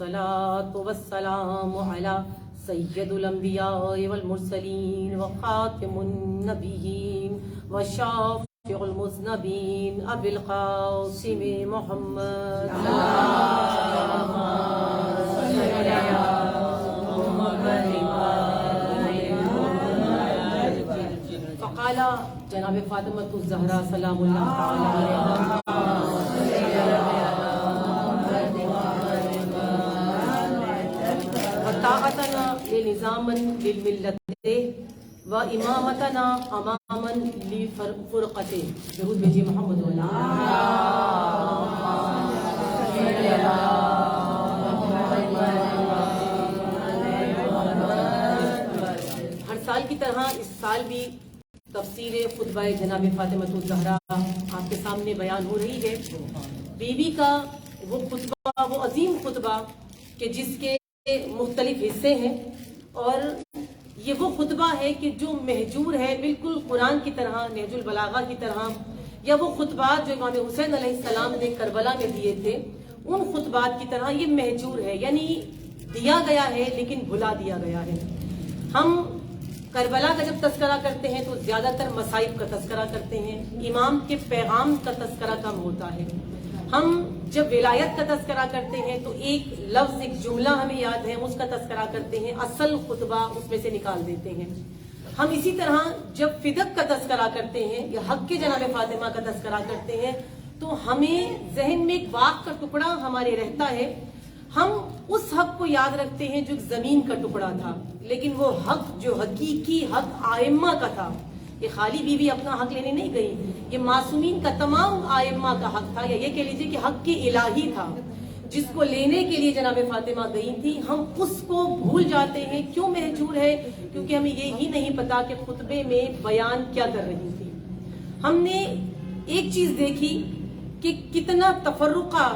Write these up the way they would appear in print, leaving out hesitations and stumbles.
والصلاة والسلام على سید الانبیاء والمرسلین وخاتم النبیین وشافع المذنبین ابی القاسم محمد فقال جناب فاطمہ الزہرا سلام اللہ تعالی علیہا طاعتنا لنظاما للملت و امامتنا اماما لفرقت. درود بھیجیے محمد ہر سال کی طرح اس سال بھی تفسیر خطبہ جناب فاطمہ الزہرا آپ کے سامنے بیان ہو رہی ہے. بیوی کا وہ خطبہ، وہ عظیم خطبہ کہ جس کے مختلف حصے ہیں، اور یہ وہ خطبہ ہے کہ جو مہجور ہے بالکل قرآن کی طرح، نہج البلاغہ کی طرح، یا وہ خطبات جو امام حسین علیہ السلام نے کربلا میں دیے تھے ان خطبات کی طرح یہ مہجور ہے، یعنی دیا گیا ہے لیکن بھلا دیا گیا ہے. ہم کربلا کا جب تذکرہ کرتے ہیں تو زیادہ تر مصائب کا تذکرہ کرتے ہیں، امام کے پیغام کا تذکرہ کم ہوتا ہے. ہم جب ولایت کا تذکرہ کرتے ہیں تو ایک لفظ، ایک جملہ ہمیں یاد ہے، اس کا تذکرہ کرتے ہیں، اصل خطبہ اس میں سے نکال دیتے ہیں. ہم اسی طرح جب فدق کا تذکرہ کرتے ہیں یا حق کے جناب فاطمہ کا تذکرہ کرتے ہیں تو ہمیں ذہن میں ایک واق کا ٹکڑا ہمارے رہتا ہے. ہم اس حق کو یاد رکھتے ہیں جو زمین کا ٹکڑا تھا، لیکن وہ حق جو حقیقی حق آئمہ کا تھا. یہ خالی بیوی اپنا حق لینے نہیں گئی، یہ معصومین کا تمام آئمہ کا حق تھا، یا یہ کہہ لیجیے کہ حق کی الہی تھا جس کو لینے کے لیے جناب فاطمہ گئی تھی. ہم اس کو بھول جاتے ہیں. کیوں مہجور ہے؟ کیونکہ ہمیں یہی نہیں پتا کہ خطبے میں بیان کیا کر رہی تھی. ہم نے ایک چیز دیکھی کہ کتنا تفرقہ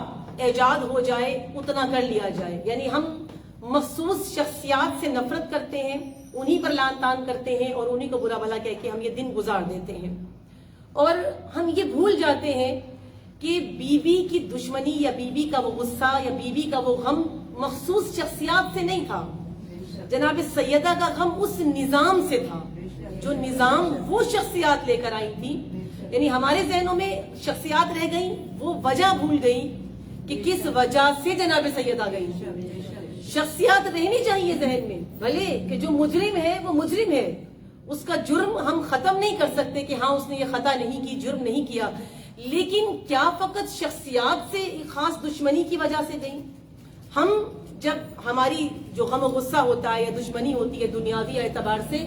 ایجاد ہو جائے اتنا کر لیا جائے، یعنی ہم مخصوص شخصیات سے نفرت کرتے ہیں، انہی پر لعن طعن کرتے ہیں اور انہی کو برا بھلا کہہ کے ہم یہ دن گزار دیتے ہیں. اور ہم یہ بھول جاتے ہیں کہ بیوی کی دشمنی یا بیوی کا وہ غصہ یا بیوی کا وہ غم مخصوص شخصیات سے نہیں تھا. جناب سیدہ کا غم اس نظام سے تھا جو نظام وہ شخصیات لے کر آئی تھی. یعنی ہمارے ذہنوں میں شخصیات رہ گئیں، وہ وجہ بھول گئی کہ کس وجہ سے جناب سیدہ گئی. شخصیات رہنی چاہیے ذہن میں، بھلے کہ جو مجرم ہے وہ مجرم ہے، اس کا جرم ہم ختم نہیں کر سکتے کہ ہاں اس نے یہ خطا نہیں کی، جرم نہیں کیا، لیکن کیا فقط شخصیات سے خاص دشمنی کی وجہ سے گئی؟ ہم جب ہماری جو غم و غصہ ہوتا ہے یا دشمنی ہوتی ہے دنیاوی اعتبار سے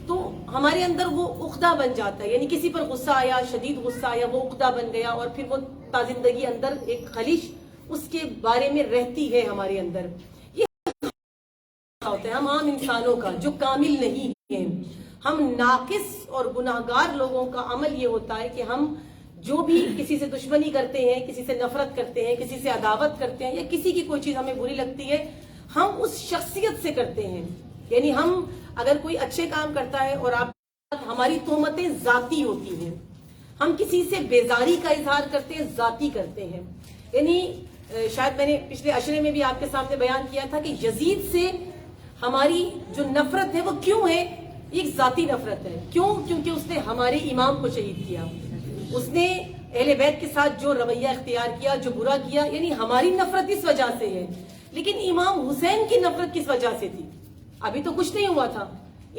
تو ہمارے اندر وہ عقدہ بن جاتا ہے، یعنی کسی پر غصہ آیا، شدید غصہ آیا، وہ عقدہ بن گیا اور پھر وہ تا زندگی اندر ایک خلش اس کے بارے میں رہتی ہے ہمارے اندر. ہوتا ہے ہم عام انسانوں کا جو کامل نہیں ہیں، ہم ناقص اور گناہگار لوگوں کا عمل یہ ہوتا ہے کہ ہم جو بھی کسی سے دشمنی کرتے ہیں، کسی سے نفرت کرتے ہیں، کسی سے عداوت کرتے ہیں یا کسی کی کوئی چیز ہمیں بری لگتی ہے ہم اس شخصیت سے کرتے ہیں. یعنی ہم اگر کوئی اچھے کام کرتا ہے اور ہماری تہمتیں ذاتی ہوتی ہیں، ہم کسی سے بیزاری کا اظہار کرتے ہیں، ذاتی کرتے ہیں. یعنی شاید میں نے پچھلے عشرے میں بھی آپ کے سامنے بیان کیا تھا کہ یزید سے ہماری جو نفرت ہے وہ کیوں ہے؟ ایک ذاتی نفرت ہے. کیوں؟ کیونکہ اس نے ہمارے امام کو شہید کیا، اس نے اہل بیت کے ساتھ جو رویہ اختیار کیا، جو برا کیا، یعنی ہماری نفرت اس وجہ سے ہے. لیکن امام حسین کی نفرت کس وجہ سے تھی؟ ابھی تو کچھ نہیں ہوا تھا.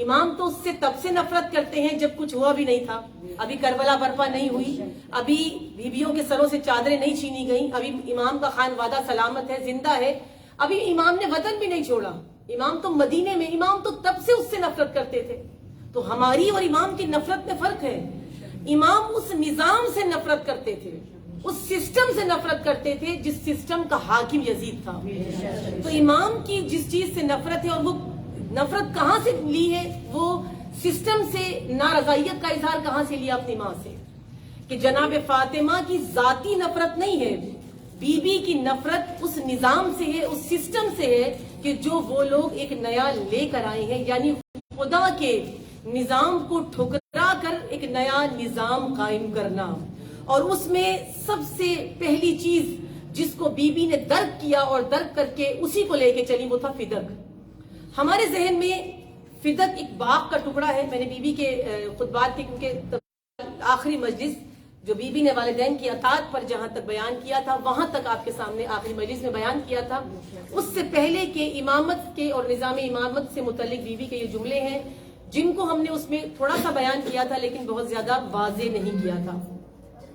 امام تو اس سے تب سے نفرت کرتے ہیں جب کچھ ہوا بھی نہیں تھا، ابھی کربلا برپا نہیں ہوئی، ابھی بیویوں کے سروں سے چادریں نہیں چھینی گئیں، ابھی امام کا خانوادہ سلامت ہے، زندہ ہے، ابھی امام نے وطن بھی نہیں چھوڑا. امام تو مدینے میں، امام تو تب سے اس سے نفرت کرتے تھے. تو ہماری اور امام کی نفرت میں فرق ہے. امام اس نظام سے نفرت کرتے تھے، اس سسٹم سے نفرت کرتے تھے جس سسٹم کا حاکم یزید تھا. تو امام کی جس چیز سے نفرت ہے، اور وہ نفرت کہاں سے لی ہے؟ وہ سسٹم سے نارضائیت کا اظہار کہاں سے لیا؟ اپنی ماں سے. کہ جناب فاطمہ کی ذاتی نفرت نہیں ہے، بی بی کی نفرت اس نظام سے ہے، اس سسٹم سے ہے کہ جو وہ لوگ ایک نیا لے کر آئے ہیں، یعنی خدا کے نظام کو ٹھکرا کر ایک نیا نظام قائم کرنا. اور اس میں سب سے پہلی چیز جس کو بی بی نے درک کیا اور درک کر کے اسی کو لے کے چلی، وہ تھا فدق۔ ہمارے ذہن میں فدق ایک باغ کا ٹکڑا ہے۔ میں نے بی بی کے خطبات کے کیونکہ آخری مجلس جو بی بی نے والدین کی اطاعت پر جہاں تک بیان کیا تھا وہاں تک آپ کے سامنے آخری مجلس میں بیان کیا تھا، اس سے پہلے کے امامت کے اور نظام امامت سے متعلق بی بی کے یہ جملے ہیں جن کو ہم نے اس میں تھوڑا سا بیان کیا تھا لیکن بہت زیادہ واضح نہیں کیا تھا۔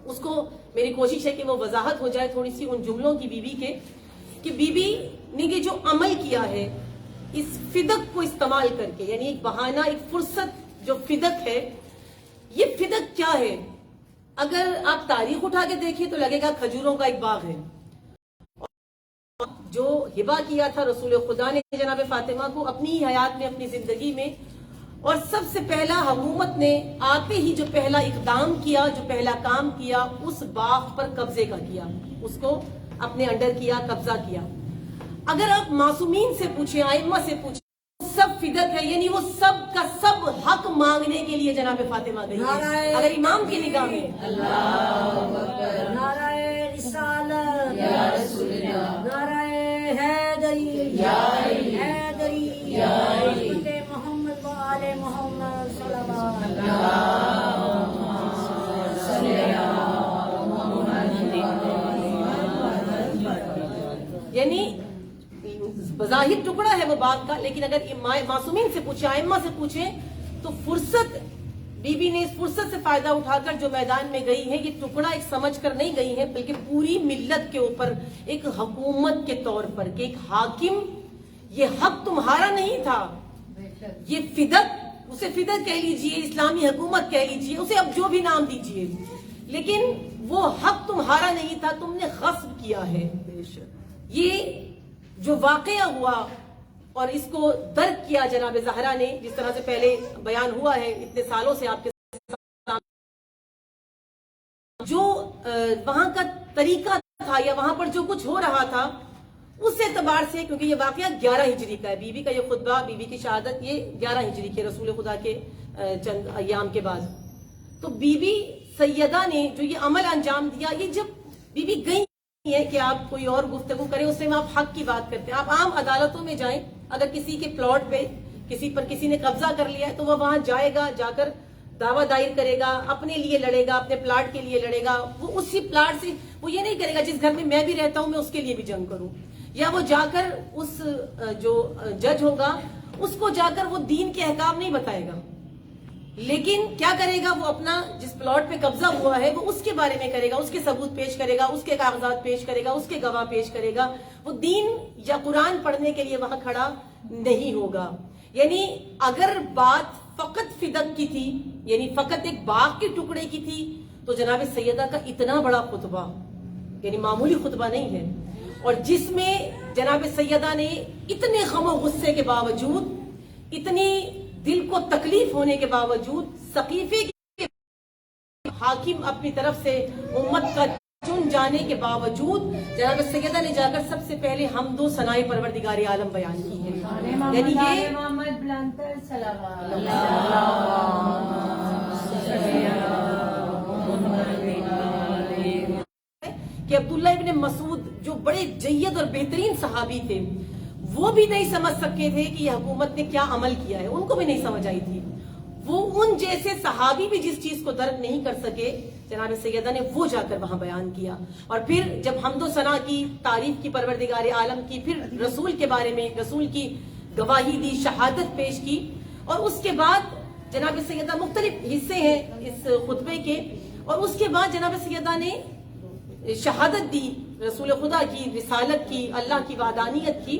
اس کو میری کوشش ہے کہ وہ وضاحت ہو جائے تھوڑی سی ان جملوں کی بی بی کے، کہ بی بی نے یہ جو عمل کیا ہے اس فدق کو استعمال کر کے، یعنی ایک بہانہ، ایک فرصت جو فدق ہے، یہ فدق کیا ہے؟ اگر آپ تاریخ اٹھا کے دیکھیں تو لگے گا کھجوروں کا ایک باغ ہے، جو ہبہ کیا تھا رسول خدا نے جناب فاطمہ کو اپنی حیات میں، اپنی زندگی میں، اور سب سے پہلا حکومت نے آتے ہی جو پہلا اقدام کیا، جو پہلا کام کیا، اس باغ پر قبضے کا کیا، اس کو اپنے انڈر کیا، قبضہ کیا۔ اگر آپ معصومین سے پوچھیں، ائمہ سے پوچھیں، سب فدق ہے، یعنی وہ سب کا سب حق مانگنے کے لیے جناب فاطمہ گئی ہے۔ اگر امام کی نگاہ میں اللہ اکبر، نعرہ رسالت یا رسول اللہ، نعرہ حیدری یا حیدری یا محمد و آل محمد صلی اللہ علیہ، یعنی بظاہر ٹکڑا ہے وہ باغ کا، لیکن اگر معصومین سے پوچھیں، ائمہ سے پوچھیں، تو فرصت بی بی نے اس فرصت سے فائدہ اٹھا کر جو میدان میں گئی ہے، یہ ٹکڑا ایک سمجھ کر نہیں گئی ہے بلکہ پوری ملت کے اوپر ایک حکومت کے طور پر کہ ایک حاکم، یہ حق تمہارا نہیں تھا، یہ فدق، اسے فدق کہہ لیجئے، اسلامی حکومت کہہ لیجئے، اسے اب جو بھی نام دیجئے، لیکن وہ حق تمہارا نہیں تھا، تم نے غصب کیا ہے۔ یہ جو واقعہ ہوا اور اس کو درک کیا جناب زہرا نے، جس طرح سے پہلے بیان ہوا ہے اتنے سالوں سے آپ کے سامنے، جو وہاں کا طریقہ تھا یا وہاں پر جو کچھ ہو رہا تھا، اس اعتبار سے، کیونکہ یہ واقعہ 11 ہجری کا ہے، بی بی کا یہ خطبہ، بی بی کی شہادت یہ 11 ہجری کے رسول خدا کے چند ایام کے بعد، تو بی بی سیدہ نے جو یہ عمل انجام دیا، یہ جب بی بی گئی ہے کہ آپ کوئی اور گفتگو کریں، اس میں آپ حق کی بات کرتے ہیں، آپ عام عدالتوں میں جائیں، اگر کسی کے پلاٹ پہ کسی نے قبضہ کر لیا ہے تو وہ وہاں جائے گا، جا کر دعویٰ دائر کرے گا، اپنے لیے لڑے گا، اپنے پلاٹ کے لیے لڑے گا، وہ اسی پلاٹ سے، وہ یہ نہیں کرے گا جس گھر میں میں بھی رہتا ہوں میں اس کے لیے بھی جنگ کروں، یا وہ جا کر اس جو جج ہوگا اس کو جا کر وہ دین کے احکام نہیں بتائے گا، لیکن کیا کرے گا، وہ اپنا جس پلاٹ پہ قبضہ ہوا ہے وہ اس کے بارے میں کرے گا، اس کے ثبوت پیش کرے گا، اس کے کاغذات پیش کرے گا، اس کے گواہ پیش کرے گا، وہ دین یا قرآن پڑھنے کے لیے وہاں کھڑا نہیں ہوگا۔ یعنی اگر بات فقط فدق کی تھی، یعنی فقط ایک باغ کے ٹکڑے کی تھی، تو جناب سیدہ کا اتنا بڑا خطبہ یعنی معمولی خطبہ نہیں ہے، اور جس میں جناب سیدہ نے اتنے غم و غصے کے باوجود، اتنی دل کو تکلیف ہونے کے باوجود، سقیفے کے حاکم اپنی طرف سے امت کا چن جانے کے باوجود، جناب سیدہ نے جا کر سب se پہلے حمد و ثناء پروردگار عالم بیان کی ہے۔ یعنی یہ کہ عبداللہ ابن مسعود جو بڑے جید اور بہترین صحابی تھے، وہ بھی نہیں سمجھ سکے تھے کہ یہ حکومت نے کیا عمل کیا ہے، ان کو بھی نہیں سمجھ آئی تھی، وہ ان جیسے صحابی بھی جس چیز کو درک نہیں کر سکے، جناب سیدہ نے وہ جا کر وہاں بیان کیا، اور پھر جب حمد و ثنا کی، تعریف کی پروردگار عالم کی، پھر رسول کے بارے میں رسول کی گواہی دی، شہادت پیش کی، اور اس کے بعد جناب سیدہ مختلف حصے ہیں اس خطبے کے، اور اس کے بعد جناب سیدہ نے شہادت دی رسول خدا کی، رسالت کی، اللہ کی وحدانیت کی،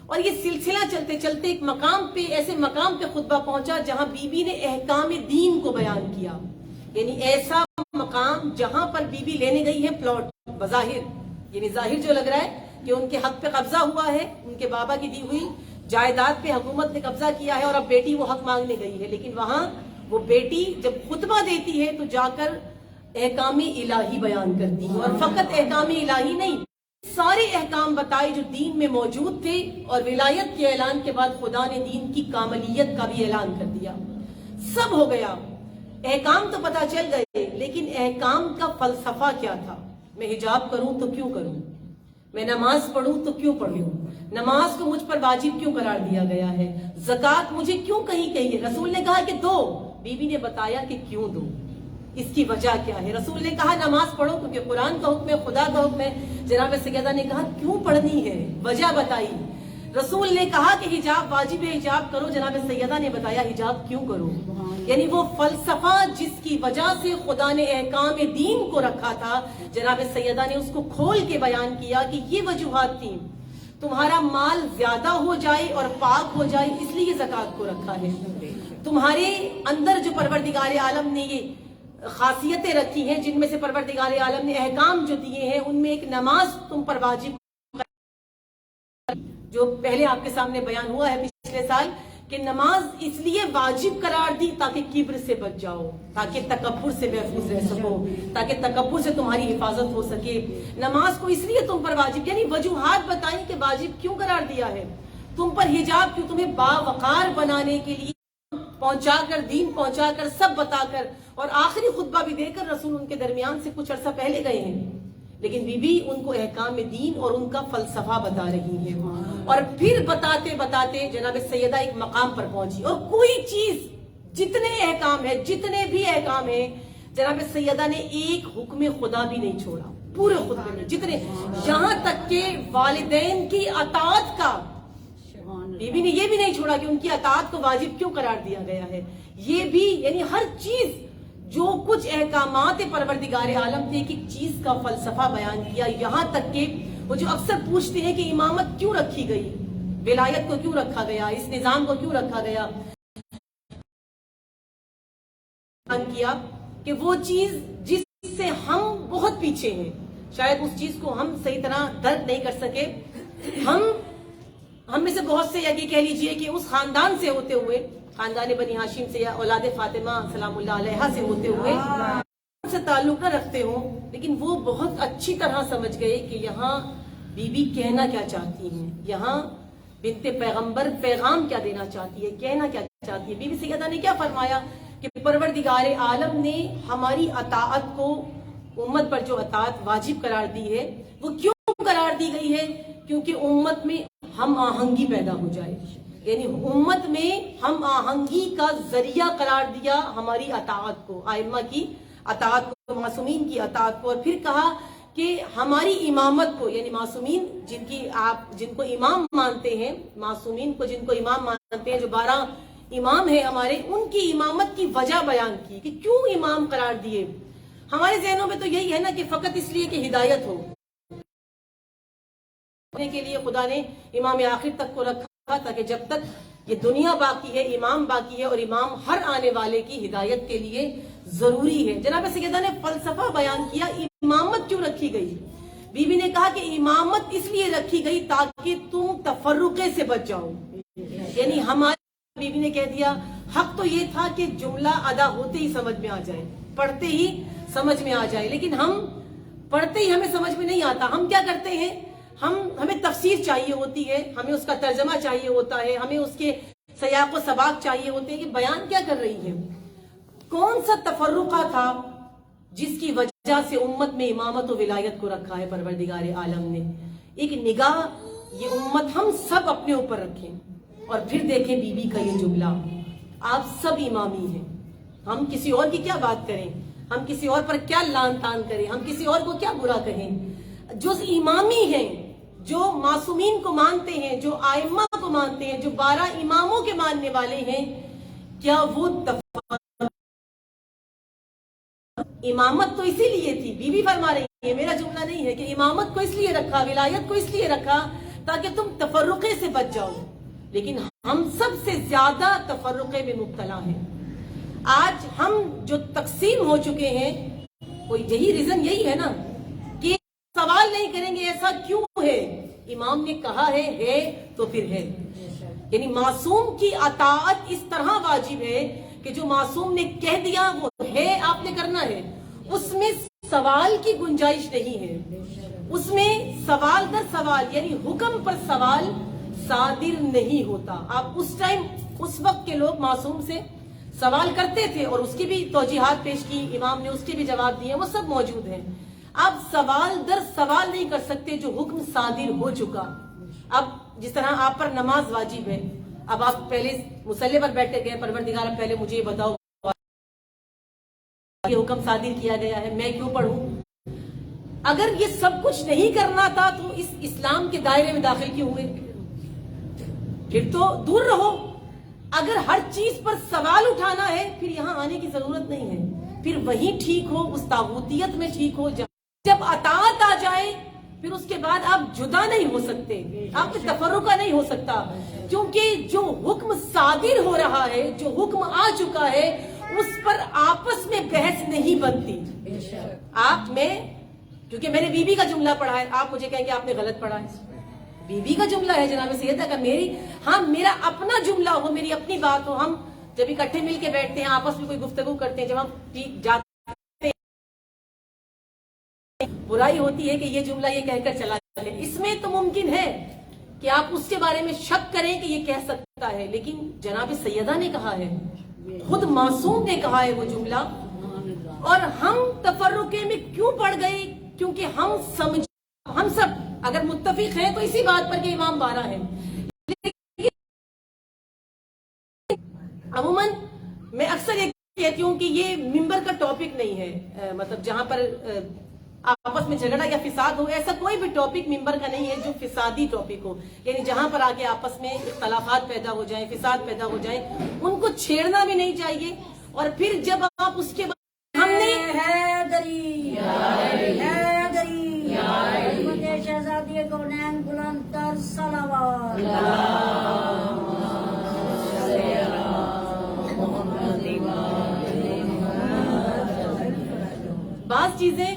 اور یہ سلسلہ چلتے چلتے ایک مقام پہ، ایسے مقام پہ خطبہ پہنچا جہاں بی بی نے احکام دین کو بیان کیا، یعنی ایسا مقام جہاں پر بی بی لینے گئی ہے پلاٹ بظاہر، یعنی ظاہر جو لگ رہا ہے کہ ان کے حق پہ قبضہ ہوا ہے، ان کے بابا کی دی ہوئی جائیداد پہ حکومت نے قبضہ کیا ہے، اور اب بیٹی وہ حق مانگنے گئی ہے، لیکن وہاں وہ بیٹی جب خطبہ دیتی ہے تو جا کر احکام الہی بیان کرتی ہے، اور فقط احکام الہی نہیں، سارے احکام بتائے جو دین میں موجود تھے، اور ولایت کے اعلان کے بعد خدا نے دین کی کاملیت کا بھی اعلان کر دیا، سب ہو گیا، احکام تو پتہ چل گئے، لیکن احکام کا فلسفہ کیا تھا، میں حجاب کروں تو کیوں کروں، میں نماز پڑھوں تو کیوں پڑھوں؟ نماز کو مجھ پر واجب کیوں قرار دیا گیا ہے؟ زکوٰۃ مجھے کیوں کہی گئی ہے؟ رسول نے کہا کہ دو، بی بی نے بتایا کہ کیوں دو، اس کی وجہ کیا ہے؟ رسول نے کہا نماز پڑھو کیونکہ قرآن کا حکم ہے، خدا کا حکم ہے۔ جناب سیدہ نے کہا کیوں پڑھنی ہے؟ وجہ بتائی۔ رسول نے کہا کہ حجاب واجب ہے، حجاب کرو۔ جناب سیدہ نے بتایا حجاب کیوں کرو؟ یعنی وہ فلسفہ جس کی وجہ سے خدا نے احکام دین کو رکھا تھا، جناب سیدہ نے اس کو کھول کے بیان کیا کہ یہ وجوہات تھیں۔ تمہارا مال زیادہ ہو جائے اور پاک ہو جائے، اس لیے زکوٰۃ کو رکھا ہے۔ تمہارے اندر جو پروردگار عالم نے یہ خاصیتیں رکھی ہیں، جن میں سے پروردگار عالم نے احکام جو دیے ہیں، ان میں ایک نماز تم پر واجب، جو پہلے آپ کے سامنے بیان ہوا ہے پچھلے سال، کہ نماز اس لیے واجب قرار دی تاکہ کبر سے بچ جاؤ، تاکہ تکبر سے محفوظ رہ سکو، تاکہ تکبر سے تمہاری حفاظت ہو سکے۔ نماز کو اس لیے تم پر واجب، یعنی وجوہات بتائیں کہ واجب کیوں قرار دیا ہے تم پر حجاب، کیوں تمہیں باوقار بنانے کے لیے پہنچا کر، دین پہنچا کر، سب بتا کر، اور آخری خطبہ بھی دے کر رسول ان کے درمیان سے کچھ عرصہ پہلے گئے ہیں، لیکن بی بی ان کو احکام دین اور ان کا فلسفہ بتا رہی ہے۔ اور پھر بتاتے بتاتے جناب سیدہ ایک مقام پر پہنچی، اور کوئی چیز، جتنے احکام ہے، جتنے بھی احکام ہیں، جناب سیدہ نے ایک حکم خدا بھی نہیں چھوڑا پورے خطبے میں، جتنے، یہاں تک کہ والدین کی اطاعت کا، بی بی نے یہ بھی نہیں چھوڑا کہ ان کی اطاعت کو واجب کیوں قرار دیا گیا ہے، یہ بھی، یعنی ہر چیز، جو کچھ احکامات پروردگار عالم تھے، ایک چیز کا فلسفہ بیان کیا۔ یہاں تک کہ وہ جو اکثر پوچھتے ہیں کہ امامت کیوں رکھی گئی، ولایت کو کیوں رکھا گیا، اس نظام کو کیوں رکھا گیا، کیا کہ وہ چیز جس سے ہم بہت پیچھے ہیں، شاید اس چیز کو ہم صحیح طرح درک نہیں کر سکے۔ ہم میں سے بہت سے، یا یہ کہہ لیجئے کہ اس خاندان سے ہوتے ہوئے، خاندان بنی ہاشم سے یا اولاد فاطمہ سلام اللہ علیہا سے ہوتے ہوئے سے تعلق نہ رکھتے ہوں، لیکن وہ بہت اچھی طرح سمجھ گئے کہ یہاں بی بی کہنا کیا چاہتی ہیں، یہاں بنت پیغمبر پیغام کیا دینا چاہتی ہے، کہنا کیا چاہتی ہے۔ بی بی سیدہ نے کیا فرمایا کہ پروردگار عالم نے ہماری اطاعت کو، امت پر جو اطاعت واجب قرار دی ہے، وہ کیوں قرار دی گئی ہے؟ کیونکہ امت میں ہم آہنگی پیدا ہو جائے، یعنی امت میں ہم آہنگی کا ذریعہ قرار دیا ہماری اطاعت کو، ائمہ کی اطاعت کو، معصومین کی اطاعت کو، اور پھر کہا کہ ہماری امامت کو، یعنی معصومین جن کو امام مانتے ہیں، معصومین کو جن کو امام مانتے ہیں، جو 12 امام ہیں ہمارے، ان کی امامت کی وجہ بیان کی کہ کیوں امام قرار دیے۔ ہمارے ذہنوں میں تو یہی ہے نا کہ فقط اس لیے کہ ہدایت ہو کے لیے خدا نے امام آخر تک کو رکھا، تاکہ جب تک یہ دنیا باقی ہے امام باقی ہے، اور امام ہر آنے والے کی ہدایت کے لیے ضروری ہے۔ جناب سیدہ نے فلسفہ بیان کیا، امامت کیوں رکھی گئی؟ بی بی نے کہا کہ امامت اس لیے رکھی گئی تاکہ تم تفرقے سے بچ جاؤ، یعنی ہماری بی بی نے کہہ دیا حق تو یہ تھا کہ جملہ ادا ہوتے ہی سمجھ میں آ جائے، پڑھتے ہی سمجھ میں آ جائے، لیکن ہم پڑھتے ہی ہمیں سمجھ میں نہیں آتا۔ ہم کیا کرتے ہیں، ہمیں تفسیر چاہیے ہوتی ہے، ہمیں اس کا ترجمہ چاہیے ہوتا ہے، ہمیں اس کے سیاق و سباق چاہیے ہوتے ہیں کہ بیان کیا کر رہی ہے، کون سا تفرقہ تھا جس کی وجہ سے امت میں امامت و ولایت کو رکھا ہے پروردگار عالم نے۔ ایک نگاہ یہ امت ہم سب اپنے اوپر رکھیں، اور پھر دیکھیں بی بی کا یہ جملہ، آپ سب امامی ہیں، ہم کسی اور کی کیا بات کریں، ہم کسی اور پر کیا لان تان کریں، ہم کسی اور کو کیا برا کہیں۔ جو امامی ہیں، جو معصومین کو مانتے ہیں، جو ائمہ کو مانتے ہیں، جو 12 اماموں کے ماننے والے ہیں، کیا وہ امامت تو اسی لیے تھی، بی بی فرما رہی ہے، میرا جملہ نہیں ہے، کہ امامت کو اس لیے رکھا، ولایت کو اس لیے رکھا تاکہ تم تفرقے سے بچ جاؤ، لیکن ہم سب سے زیادہ تفرقے میں مبتلا ہیں۔ آج ہم جو تقسیم ہو چکے ہیں، کوئی یہی ریزن یہی ہے نا کہ سوال نہیں کریں گے ایسا کیوں ہے، امام نے کہا ہے تو پھر ہے، یعنی معصوم کی اطاعت اس طرح واجب ہے کہ جو معصوم نے کہہ دیا وہ ہے، آپ نے کرنا ہے، اس میں سوال کی گنجائش نہیں ہے، اس میں سوال در سوال، یعنی حکم پر سوال صادر نہیں ہوتا۔ آپ اس وقت کے لوگ معصوم سے سوال کرتے تھے، اور اس کی بھی توجیحات پیش کی امام نے، اس کے بھی جواب دیے، وہ سب موجود ہیں۔ آپ سوال در سوال نہیں کر سکتے جو حکم صادر ہو چکا. اب جس طرح آپ پر نماز واجب ہے، اب آپ پہلے مصلی پر بیٹھے گئے، پروردگار اب پہلے مجھے یہ بتاؤ یہ حکم صادر کیا گیا ہے، میں کیوں پڑھوں؟ اگر یہ سب کچھ نہیں کرنا تھا تو اس اسلام کے دائرے میں داخل کیوں ہوئے؟ پھر تو دور رہو. اگر ہر چیز پر سوال اٹھانا ہے پھر یہاں آنے کی ضرورت نہیں ہے. پھر وہیں ٹھیک ہو، اس طاغوتیت میں ٹھیک ہو. جب اطاعت آ جائے پھر اس کے بعد آپ جدا نہیں ہو سکتے، آپ میں تفرقہ نہیں ہو سکتا، کیونکہ جو حکم صادر ہو رہا ہے، جو حکم آ چکا ہے، اس پر آپس میں بحث نہیں بنتی. آپ میں کیونکہ میں نے بی بی کا جملہ پڑھا ہے، آپ مجھے کہیں گے آپ نے غلط پڑھا ہے. بی بی کا جملہ ہے جناب سیدہ کا، میرا اپنا جملہ ہو، میری اپنی بات ہو. ہم جب اکٹھے مل کے بیٹھتے ہیں، آپس میں کوئی گفتگو کرتے ہیں، جب ہم جاتے ہیں برائی ہوتی ہے کہ یہ جملہ یہ کہہ کر چلا جائے. اس میں تو ممکن ہے کہ آپ اس کے بارے میں شک کریں کہ یہ کہہ سکتا ہے، لیکن جناب سیدہ نے کہا ہے، خود معصوم نے کہا ہے وہ جملہ. اور ہم تفرقے میں کیوں پڑ گئے؟ کیونکہ ہم سب اگر متفق ہیں تو اسی بات پر کہ امام 12 ہے. عموماً میں اکثر یہ کہتی ہوں کہ یہ ممبر کا ٹاپک نہیں ہے، مطلب جہاں پر آپس میں جھگڑا یا فساد ہو، ایسا کوئی بھی ٹاپک ممبر کا نہیں ہے جو فسادی ٹاپک ہو. یعنی جہاں پر آگے آپس میں اختلافات پیدا ہو جائیں، فساد پیدا ہو جائیں، ان کو چھیڑنا بھی نہیں چاہیے. اور پھر جب آپ اس کے بعد ہم نے شہزادی کونین بلند تر صلوات بعض چیزیں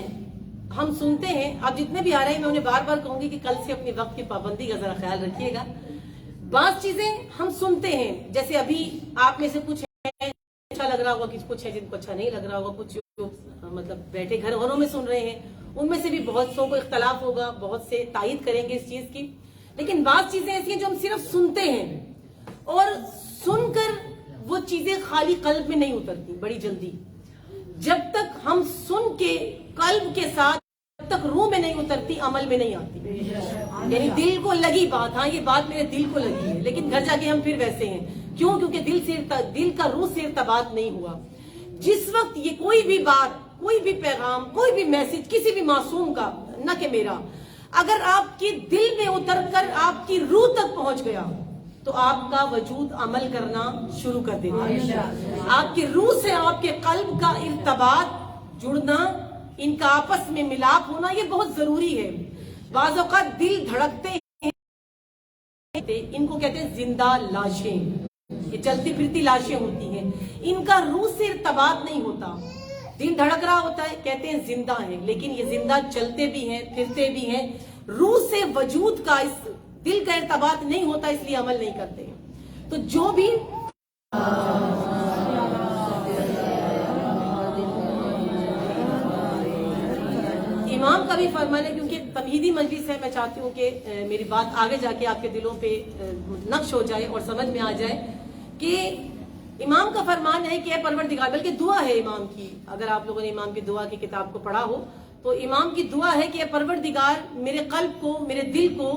ہم سنتے ہیں، آپ جتنے بھی آ رہے ہیں میں انہیں بار بار کہوں گی کہ کل سے اپنے وقت کی پابندی کا ذرا خیال رکھیے گا. بعض چیزیں ہم سنتے ہیں، جیسے ابھی آپ میں سے کچھ ہیں اچھا لگ رہا ہوگا، کچھ ہے جن کو اچھا نہیں لگ رہا ہوگا، کچھ مطلب بیٹھے گھروں میں سن رہے ہیں، ان میں سے بھی بہت سو کو اختلاف ہوگا، بہت سے تائید کریں گے اس چیز کی. لیکن بعض چیزیں ایسی ہیں جو ہم صرف سنتے ہیں اور سن کر وہ چیزیں خالی قلب میں نہیں اترتی بڑی جلدی. جب تک ہم سن کے قلب کے ساتھ جب تک روح میں نہیں اترتی، عمل میں نہیں آتی. یعنی دل کو لگی بات، ہاں یہ بات میرے دل کو لگی ہے، لیکن گھر جا کے ہم پھر ویسے ہیں. کیوں؟ کیونکہ دل کا روح سے ارتباط نہیں ہوا. جس وقت یہ کوئی بھی بات، کوئی بھی پیغام، کوئی بھی میسج کسی بھی معصوم کا، نہ کہ میرا، اگر آپ کے دل میں اتر کر آپ کی روح تک پہنچ گیا تو آپ کا وجود عمل کرنا شروع کر دیتا ہے. آپ کی روح سے آپ کے قلب کا ارتباط جڑنا، ان کا آپس میں ملاپ ہونا یہ بہت ضروری ہے. بعض اوقات دل دھڑکتے ہیں، ان کو کہتے ہیں زندہ لاشیں، یہ چلتی پھرتی لاشیں ہوتی ہیں، ان کا روح سے ارتباط نہیں ہوتا. دل دھڑک رہا ہوتا ہے، کہتے ہیں زندہ ہیں، لیکن یہ زندہ چلتے بھی ہیں، پھرتے بھی ہیں. روح سے وجود کا، اس دل کا ارتباط نہیں ہوتا، اس لیے عمل نہیں کرتے. تو جو بھی امام کا بھی فرمان ہے، کیونکہ تمہیدی مجلس ہے، میں چاہتی ہوں کہ میری بات آگے جا کے آپ کے دلوں پہ نقش ہو جائے اور سمجھ میں آ جائے کہ امام کا فرمان ہے کہ اے پروردگار، بلکہ دعا ہے امام کی. اگر آپ لوگوں نے امام کی دعا کی کتاب کو پڑھا ہو تو امام کی دعا ہے کہ اے پروردگار، میرے قلب کو، میرے دل کو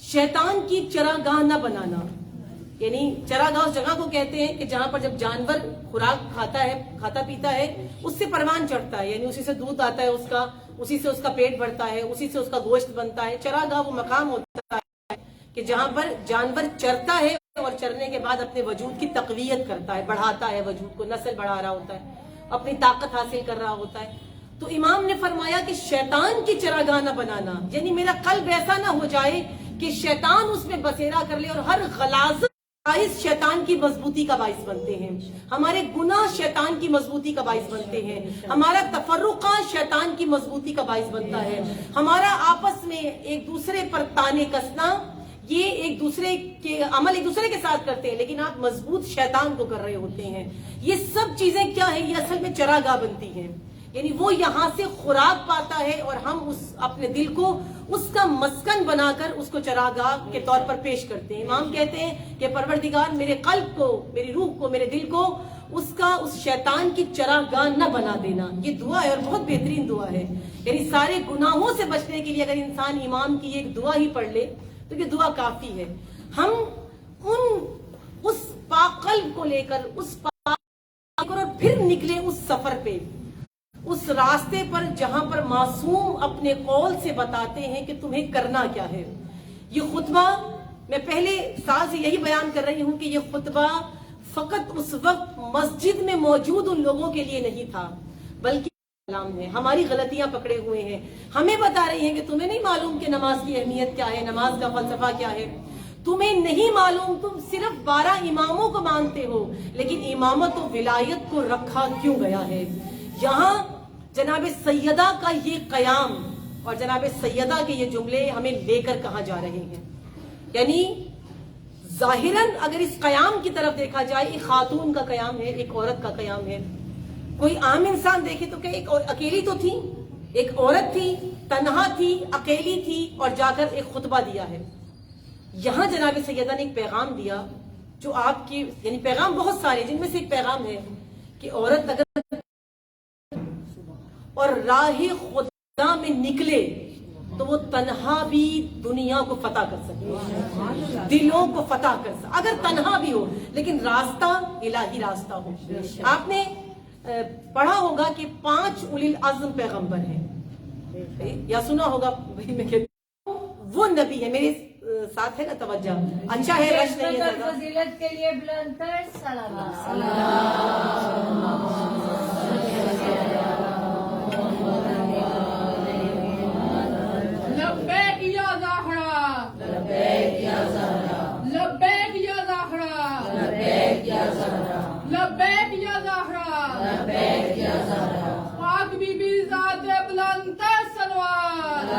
شیطان کی چراگاہ نہ بنانا. یعنی چراگاہ اس جگہ کو کہتے ہیں کہ جہاں پر جب جانور خوراک کھاتا پیتا ہے اس سے پروان چڑھتا ہے، یعنی اسی سے دودھ آتا ہے اس کا، اسی سے اس کا پیٹ بھرتا ہے، اسی سے اس کا گوشت بنتا ہے. چراگاہ وہ مقام ہوتا ہے کہ جہاں پر جانور چرتا ہے اور چرنے کے بعد اپنے وجود کی تقویت کرتا ہے، بڑھاتا ہے وجود کو، نسل بڑھا رہا ہوتا ہے، اپنی طاقت حاصل کر رہا ہوتا ہے. تو امام نے فرمایا کہ شیطان کی چراگاہ نہ بنانا، یعنی میرا قلب ایسا نہ ہو جائے کہ شیطان اس میں بسیرا کر لے. اور ہر غلاظت شیطان کی مضبوطی کا باعث بنتے ہیں، ہمارے گناہ شیطان کی مضبوطی کا باعث بنتے ہیں، ہمارا تفرقہ شیطان کی مضبوطی کا باعث بنتا ہے، ہمارا آپس میں ایک دوسرے پر تانے کسنا، یہ ایک دوسرے کے عمل ایک دوسرے کے ساتھ کرتے ہیں لیکن آپ مضبوط شیطان کو کر رہے ہوتے ہیں. یہ سب چیزیں کیا ہے؟ یہ اصل میں چراگاہ بنتی ہیں. یعنی وہ یہاں سے خوراک پاتا ہے اور ہم اس اپنے دل کو اس کا مسکن بنا کر اس کو چراگاہ کے طور پر پیش کرتے ہیں. امام کہتے ہیں کہ پروردگار میرے قلب کو، میری روح کو، میرے دل کو اس شیطان کی چراگاہ نہ بنا دینا. یہ دعا ہے اور بہت بہترین دعا ہے. یعنی سارے گناہوں سے بچنے کے لیے اگر انسان امام کی ایک دعا ہی پڑھ لے تو یہ دعا کافی ہے. ہم اس پاک قلب کو لے کر اور پھر نکلے اس سفر پہ، اس راستے پر جہاں پر معصوم اپنے قول سے بتاتے ہیں کہ تمہیں کرنا کیا ہے. یہ خطبہ میں پہلے سال سے یہی بیان کر رہی ہوں کہ یہ خطبہ فقط اس وقت مسجد میں موجود ان لوگوں کے لیے نہیں تھا، بلکہ کلام ہے. ہماری غلطیاں پکڑے ہوئے ہیں، ہمیں بتا رہی ہیں کہ تمہیں نہیں معلوم کہ نماز کی اہمیت کیا ہے، نماز کا فلسفہ کیا ہے. تمہیں نہیں معلوم، تم صرف 12 اماموں کو مانتے ہو، لیکن امامت و ولایت کو رکھا کیوں گیا ہے. یہاں جناب سیدہ کا یہ قیام اور جناب سیدہ کے یہ جملے ہمیں لے کر کہاں جا رہے ہیں. یعنی ظاہراً اگر اس قیام کی طرف دیکھا جائے، ایک خاتون کا قیام ہے، ایک عورت کا قیام ہے. کوئی عام انسان دیکھے تو کہ ایک اکیلی تو تھی، ایک عورت تھی، تنہا تھی، اکیلی تھی اور جا کر ایک خطبہ دیا ہے. یہاں جناب سیدہ نے ایک پیغام دیا جو آپ کی، یعنی پیغام بہت سارے، جن میں سے ایک پیغام ہے کہ عورت اگر اور راہ خدا میں نکلے تو وہ تنہا بھی دنیا کو فتح کر سکے، دلوں کو فتح کر سکے. اگر تنہا بھی ہو لیکن راستہ الہی راستہ ہو. آپ نے پڑھا ہوگا کہ 5 اولی العزم پیغمبر ہیں، یا سنا ہوگا. میں کہتی ہوں وہ نبی ہے. میرے ساتھ ہے نا توجہ؟ اچھا ہے، رش نہیں ہے. فضیلت کے لیے بلند تر صلوات. لبیک یا زہرا، لبیک یا زہرا، لبیک یا زہرا، لبیک یا زہرا، لبیک یا زہرا، لبیک یا زہرا. پاک بی بی ذات بلند تر صلوات.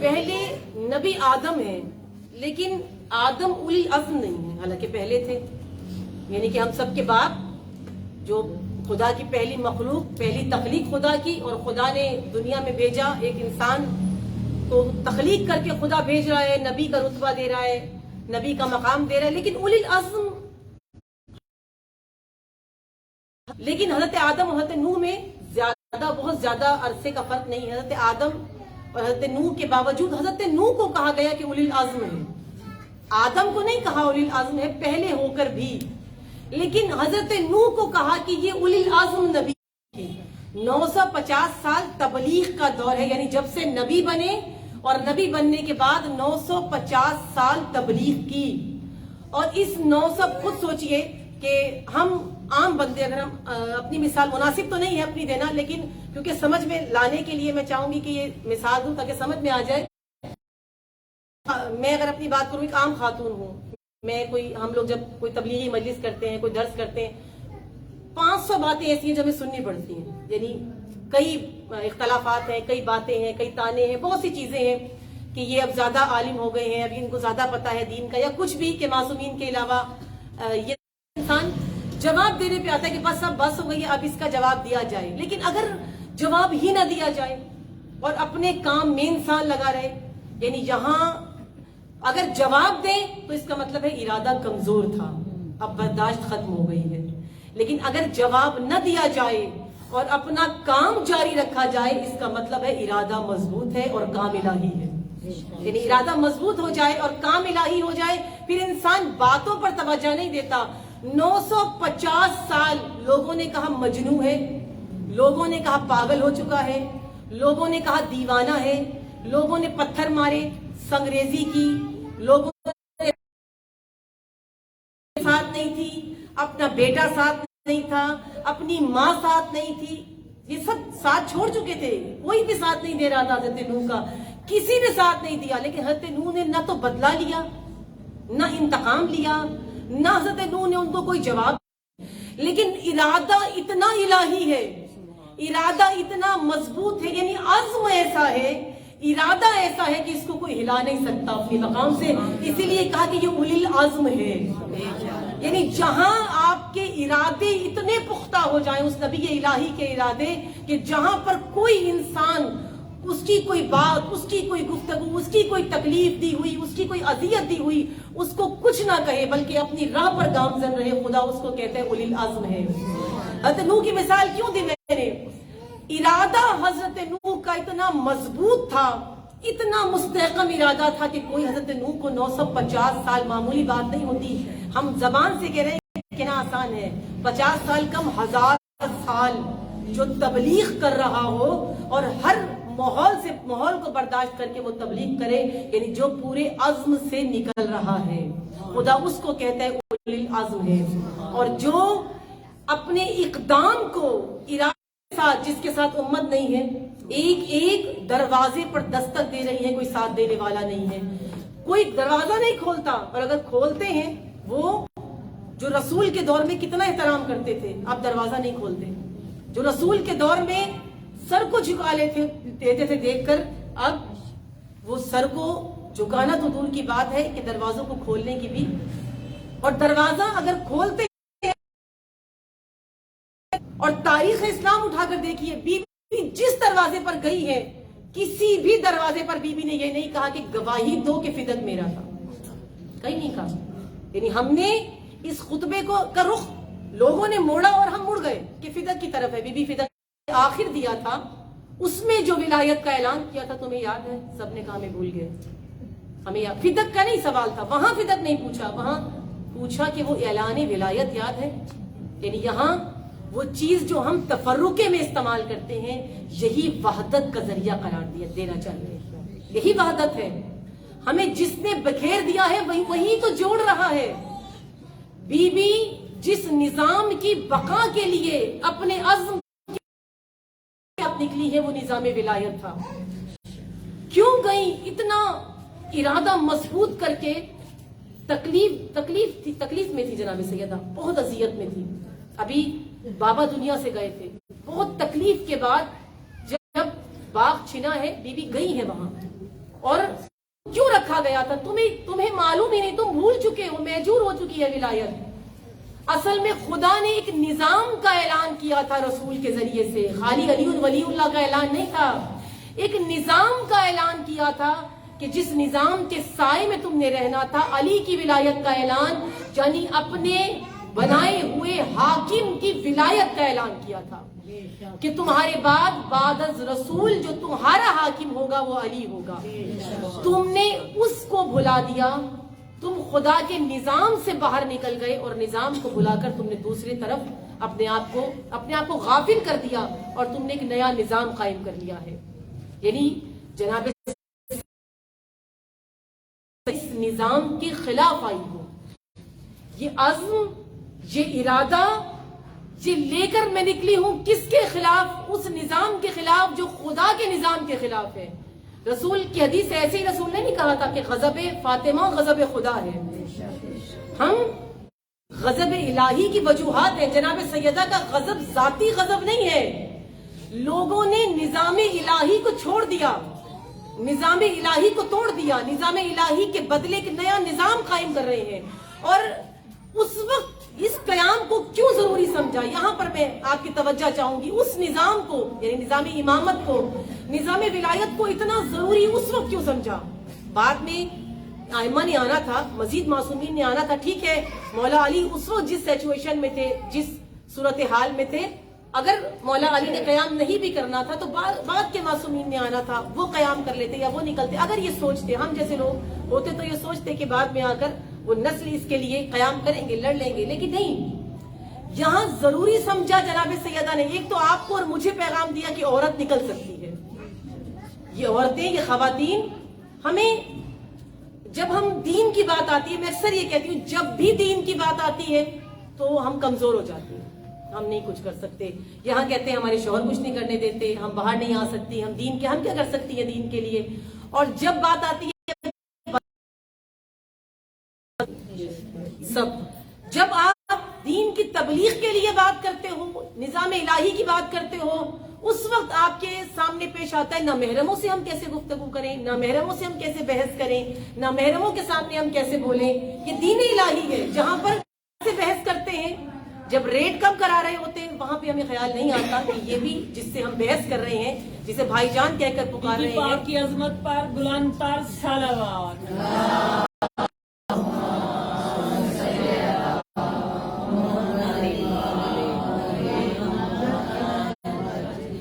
پہلے نبی آدم ہے، لیکن آدم اولی العزم نہیں ہے، حالانکہ پہلے تھے. یعنی کہ ہم سب کے باپ، جو خدا کی پہلی مخلوق، پہلی تخلیق خدا کی، اور خدا نے دنیا میں بھیجا ایک انسان کو تخلیق کر کے خدا بھیج رہا ہے، نبی کا رتبہ دے رہا ہے، نبی کا مقام دے رہا ہے. لیکن اولی العزم، لیکن حضرت آدم اور حضرت نوح میں بہت زیادہ عرصے کا فرق نہیں ہے. حضرت آدم اور حضرت نوح کے باوجود حضرت نوح کو کہا گیا کہ اولی العزم ہے. آدم کو نہیں کہا اولی العزم ہے پہلے ہو کر بھی، لیکن حضرت نوح کو کہا کہ یہ اولی العزم نبی ہے. 950 سال تبلیغ کا دور ہے، یعنی جب سے نبی بنے اور نبی بننے کے بعد 950 سال تبلیغ کی. اور اس 900، خود سوچئے کہ ہم عام بندے، اگر ہم اپنی مثال، مناسب تو نہیں ہے اپنی دینا، لیکن کیونکہ سمجھ میں لانے کے لیے میں چاہوں گی کہ یہ مثال دوں تاکہ سمجھ میں آ جائے. میں اگر اپنی بات کروں، ایک عام خاتون ہوں میں، ہم لوگ جب کوئی تبلیغی مجلس کرتے ہیں، کوئی درس کرتے ہیں، 500 باتیں ایسی ہیں جو ہمیں سننی پڑتی ہیں. یعنی کئی اختلافات ہیں، کئی باتیں ہیں، کئی تانے ہیں، بہت سی چیزیں ہیں کہ یہ اب زیادہ عالم ہو گئے ہیں، اب ان کو زیادہ پتہ ہے دین کا، یا کچھ بھی کہ معصومین کے علاوہ. یہ انسان جواب دینے پہ آتا ہے کہ بس اب بس ہو گئی ہے، اب اس کا جواب دیا جائے. لیکن اگر جواب ہی نہ دیا جائے اور اپنے کام میں انسان لگا رہے، یعنی یہاں اگر جواب دیں تو اس کا مطلب ہے ارادہ کمزور تھا، اب برداشت ختم ہو گئی ہے. لیکن اگر جواب نہ دیا جائے اور اپنا کام جاری رکھا جائے، اس کا مطلب ہے ارادہ مضبوط ہے اور کام الہی ہے. یعنی ارادہ مضبوط ہو جائے اور کام الہی ہو جائے، پھر انسان باتوں پر توجہ نہیں دیتا. 950 سال لوگوں نے کہا مجنون ہے، لوگوں نے کہا پاگل ہو چکا ہے، لوگوں نے کہا دیوانہ ہے، لوگوں نے پتھر مارے، سنگریزی کی، لوگوں نے ساتھ نہیں تھی، اپنا بیٹا ساتھ نہیں تھا، اپنی ماں ساتھ نہیں تھی، یہ سب ساتھ چھوڑ چکے تھے. کوئی بھی ساتھ نہیں دے رہا تھا حضرت نوح کا، کسی نے ساتھ نہیں دیا. لیکن حضرت نوح نے نہ تو بدلہ لیا، نہ انتقام لیا، نہ حضرت نوح نے ان کو کوئی جواب. لیکن ارادہ اتنا الہی ہے، ارادہ اتنا مضبوط ہے، یعنی عزم ایسا ہے، ارادہ ایسا ہے کہ اس کو کوئی ہلا نہیں سکتا اپنی مقام سے. اسی لیے کہا کہ یہ اولی العزم ہے. یعنی جہاں آپ کے ارادے اتنے پختہ ہو جائیں اس نبی الہی کے ارادے کہ جہاں پر کوئی انسان اس کی کوئی بات، اس کی کوئی گفتگو، اس کی کوئی تکلیف دی ہوئی، اس کی کوئی اذیت دی ہوئی، اس کو کچھ نہ کہے بلکہ اپنی راہ پر گامزن رہے، خدا اس کو کہتے ہیں اولی العزم ہے۔ حضرت نوح کی مثال کیوں دی میں نے؟ ارادہ حضرت نوح کا اتنا مضبوط تھا، اتنا مستحکم ارادہ تھا کہ کوئی حضرت نوح کو 950 سال معمولی بات نہیں ہوتی۔ ہم زبان سے کہہ رہے ہیں کہ کہنا آسان ہے، 50 سال کم 1000 سال جو تبلیغ کر رہا ہو اور ہر ماحول کو برداشت کر کے وہ تبلیغ کرے، یعنی جو پورے عزم سے نکل رہا ہے، خدا اس کو کہتا ہے اولی العزم ہے۔ اور جو اپنے اقدام کو ارادے کے ساتھ، جس کے ساتھ امت نہیں ہے، ایک ایک دروازے پر دستک دے رہی ہے، کوئی ساتھ دینے والا نہیں ہے، کوئی دروازہ نہیں کھولتا، اور اگر کھولتے ہیں وہ جو رسول کے دور میں کتنا احترام کرتے تھے، اب دروازہ نہیں کھولتے۔ جو رسول کے دور میں سر کو جھکا لیتے تھے دیکھ کر، اب وہ سر کو جھکانا تو دور کی بات ہے کہ دروازوں کو کھولنے کی بھی، اور دروازہ اگر کھولتے ہیں، اور تاریخ اسلام اٹھا کر دیکھیے، بی بی جس دروازے پر گئی ہے، کسی بھی دروازے پر بی بی نے یہ نہیں کہا کہ گواہی دو کہ فدق میرا تھا، کہیں نہیں کہا۔ یعنی ہم نے اس خطبے کا رخ لوگوں نے موڑا اور ہم مڑ گئے کہ فدق کی طرف ہے۔ بی بی فدق آخر دیا تھا، اس میں جو ولایت کا اعلان کیا تھا، تمہیں یاد ہے؟ سب نے کہا ہمیں بھول گئے، ہمیں یاد۔ فدق کا نہیں سوال تھا، وہاں فدق نہیں پوچھا، وہاں پوچھا کہ وہ اعلان ولایت یاد ہے؟ یعنی یہاں وہ چیز جو ہم تفرقے میں استعمال کرتے ہیں، یہی وحدت کا ذریعہ قرار دینا چاہیے، یہی وحدت ہے۔ ہمیں جس نے بکھیر دیا ہے وہی تو جوڑ رہا ہے۔ بی بی جس نظام کی بقا کے لیے اپنے عزم نکلی ہے، وہ نظام ولایت تھا۔ کیوں گئی؟ اتنا ارادہ مضبوط کر کے، تکلیف میں تھی جناب سیدہ، بہت اذیت میں تھی۔ ابھی بابا دنیا سے گئے تھے، بہت تکلیف کے بعد جب باغ چھنا ہے، بی بی گئی ہے وہاں، اور کیوں رکھا گیا تھا تمہیں معلوم ہی نہیں، تم بھول چکے ہو، محجور ہو چکی ہے ولایت۔ اصل میں خدا نے ایک نظام کا اعلان کیا تھا رسول کے ذریعے سے، خالی علی ولی اللہ کا اعلان نہیں تھا، ایک نظام کا اعلان کیا تھا کہ جس نظام کے سائے میں تم نے رہنا تھا، علی کی ولایت کا اعلان، یعنی اپنے بنائے ہوئے حاکم کی ولایت کا اعلان کیا تھا کہ تمہارے بعد از رسول جو تمہارا حاکم ہوگا وہ علی ہوگا۔ تم نے اس کو بھلا دیا، تم خدا کے نظام سے باہر نکل گئے اور نظام کو بھلا کر تم نے دوسری طرف اپنے آپ کو غافل کر دیا، اور تم نے ایک نیا نظام قائم کر لیا ہے۔ یعنی جناب اس نظام کے خلاف آئی ہو، یہ عزم، یہ ارادہ، یہ لے کر میں نکلی ہوں کس کے خلاف؟ اس نظام کے خلاف جو خدا کے نظام کے خلاف ہے۔ رسول کی حدیث ایسے ہی رسول نے نہیں کہا تھا کہ غضب فاطمہ غضب خدا ہے، ہم غضب الہی کی وجوہات ہیں۔ جناب سیدہ کا غضب ذاتی غضب نہیں ہے، لوگوں نے نظام الہی کو چھوڑ دیا، نظام الہی کو توڑ دیا، نظام الہی کے بدلے ایک نیا نظام قائم کر رہے ہیں۔ اور اس وقت اس قیام کو کیوں ضروری سمجھا، یہاں پر میں آپ کی توجہ چاہوں گی، اس نظام کو، یعنی نظام امامت کو، نظام ولایت کو اتنا ضروری اس وقت کیوں سمجھا؟ بعد میں ائمہ نے آنا تھا، مزید معصومین نے آنا تھا، ٹھیک ہے، مولا علی اس وقت جس سچویشن میں تھے، جس صورتحال میں تھے، اگر مولا علی نے قیام نہیں بھی کرنا تھا تو بعد کے معصومین نے آنا تھا، وہ قیام کر لیتے یا وہ نکلتے۔ اگر یہ سوچتے، ہم جیسے لوگ ہوتے تو یہ سوچتے کہ بعد میں آ کر وہ نسل اس کے لیے قیام کریں گے، لڑ لیں گے، لیکن نہیں، یہاں ضروری سمجھا جناب سیدہ نے۔ ایک تو آپ کو اور مجھے پیغام دیا کہ عورت نکل سکتی ہے، یہ عورتیں، یہ خواتین، ہمیں جب ہم دین کی بات آتی ہے، میں اکثر یہ کہتی ہوں، جب بھی دین کی بات آتی ہے تو ہم کمزور ہو جاتے ہیں، ہم نہیں کچھ کر سکتے۔ یہاں کہتے ہیں ہمارے شوہر کچھ نہیں کرنے دیتے، ہم باہر نہیں آ سکتی، ہم کیا کر سکتی ہیں دین کے لیے؟ اور جب بات آتی ہے جب آپ دین کی تبلیغ کے لیے بات کرتے ہو، نظام الہی کی بات کرتے ہو، اس وقت آپ کے سامنے پیش آتا ہے نامحرموں سے ہم کیسے گفتگو کریں، نامحرموں سے ہم کیسے بحث کریں، نامحرموں کے سامنے ہم کیسے بولیں۔ یہ دین الہی ہے جہاں پر سے بحث کرتے ہیں، جب ریٹ کم کرا رہے ہوتے ہیں وہاں پہ ہمیں خیال نہیں آتا کہ یہ بھی جس سے ہم بحث کر رہے ہیں، جسے بھائی جان کہہ کر پکار رہے ہیں، کی عظمت پر بلند تر صلوات۔